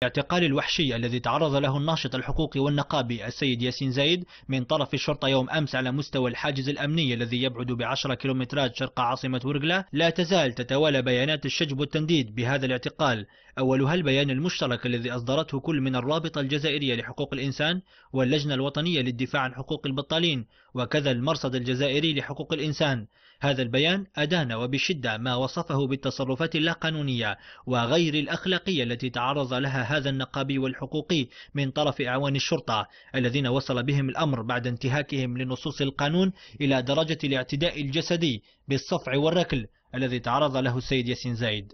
الاعتقال الوحشي الذي تعرض له الناشط الحقوقي والنقابي السيد ياسين زايد من طرف الشرطة يوم أمس على مستوى الحاجز الأمني الذي يبعد ب10 كيلومترات شرق عاصمة ورقلة، لا تزال تتوالى بيانات الشجب والتنديد بهذا الاعتقال. أولها البيان المشترك الذي أصدرته كل من الرابطة الجزائرية لحقوق الإنسان واللجنة الوطنية للدفاع عن حقوق البطالين وكذا المرصد الجزائري لحقوق الإنسان. هذا البيان أدان وبشدة ما وصفه بالتصرفات اللاقانونية وغير الأخلاقية التي تعرض لها هذا النقابي والحقوقي من طرف أعوان الشرطة الذين وصل بهم الأمر بعد انتهاكهم لنصوص القانون إلى درجة الاعتداء الجسدي بالصفع والركل الذي تعرض له السيد ياسين زايد.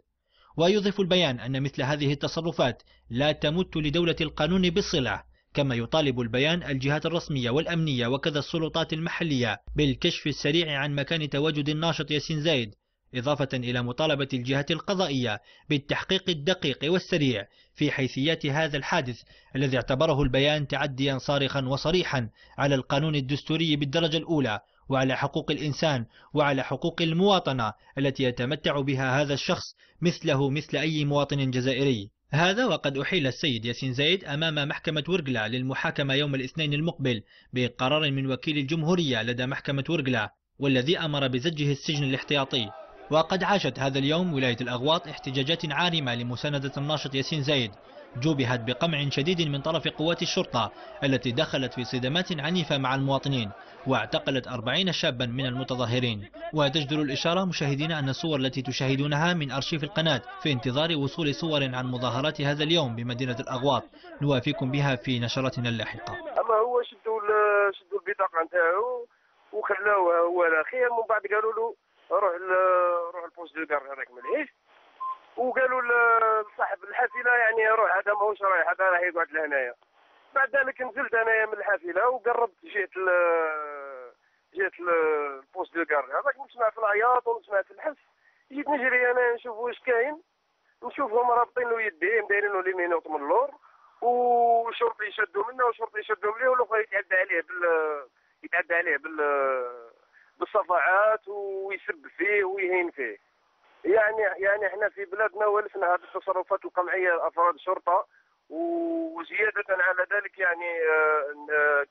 ويضيف البيان أن مثل هذه التصرفات لا تمت لدولة القانون بالصلة، كما يطالب البيان الجهات الرسمية والأمنية وكذا السلطات المحلية بالكشف السريع عن مكان تواجد الناشط ياسين زايد، إضافة إلى مطالبة الجهات القضائية بالتحقيق الدقيق والسريع في حيثيات هذا الحادث الذي اعتبره البيان تعديا صارخا وصريحا على القانون الدستوري بالدرجة الأولى وعلى حقوق الإنسان وعلى حقوق المواطنة التي يتمتع بها هذا الشخص مثله مثل أي مواطن جزائري. هذا وقد أحيل السيد ياسين زايد أمام محكمة ورقلة للمحاكمة يوم الاثنين المقبل بقرار من وكيل الجمهورية لدى محكمة ورقلة، والذي أمر بزجه السجن الاحتياطي. وقد عاشت هذا اليوم ولاية الأغواط احتجاجات عارمة لمساندة الناشط ياسين زايد، جوبهت بقمع شديد من طرف قوات الشرطة التي دخلت في صدامات عنيفة مع المواطنين واعتقلت 40 شابا من المتظاهرين. وتجدر الإشارة مشاهدينا أن الصور التي تشاهدونها من أرشيف القناة في انتظار وصول صور عن مظاهرات هذا اليوم بمدينة الأغواط نوافيكم بها في نشراتنا اللاحقة. أما هو شدوا البطاقة نتاعو وخلاوه هو الأخير، من بعد قالوا له روح البوست دو كار هذاك مليح، وقالوا لصاحب الحافله يعني روح هذا ماهوش رايح، هذا راح يقعد لهنايا. بعد ذلك نزلت انايا من الحافله وقربت جيت البوست دو كار هذاك، نسمع في العياط ونسمع في الحس، جيت نجري انا نشوف واش كاين، نشوفهم رابطين له يديه مدايرين له اليمين من اللور، والشرطي يشدوا منه والشرطي يشدوا مليه، والاخر يتعدى عليه بالصفعات ويسب فيه ويهين فيه. يعني احنا في بلادنا ولفنا هذه التصرفات القمعيه لافراد الشرطه، وزياده على ذلك يعني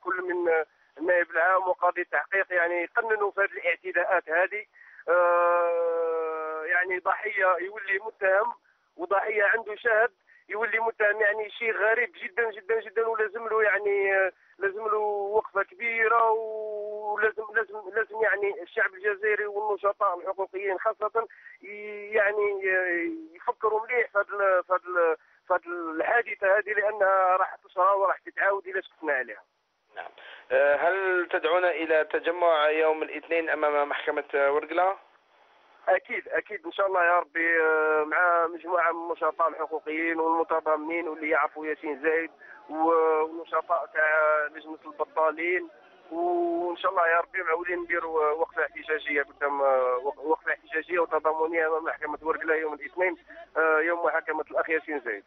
كل من النائب العام وقاضي التحقيق يعني يقننوا في هذه الاعتداءات هذه. يعني ضحيه يولي متهم وضحيه عنده شاهد يولي متهم، يعني شيء غريب جدا جدا جدا، ولازم له لازم له وقفه كبيره، ولازم يعني الشعب الجزائري والنشطاء الحقوقيين خاصه يعني يفكروا مليح في الحادثه هذه، لانها راح تصرى وراح تتعاود الى سكتنا عليها. نعم. هل تدعون الى تجمع يوم الاثنين امام محكمه ورقلة؟ اكيد ان شاء الله يا ربي، مع مجموعه من النشطاء الحقوقيين والمتضامنين واللي يعرفوا ياسين زايد والنشطاء تاع لجنه البطالين، وان شاء الله يا ربي معولين نديروا وقفه احتجاجيه قدام وقفه احتجاجيه وتضامنيه امام محكمه ورقلة يوم الاثنين، يوم محاكمه الاخ ياسين زايد.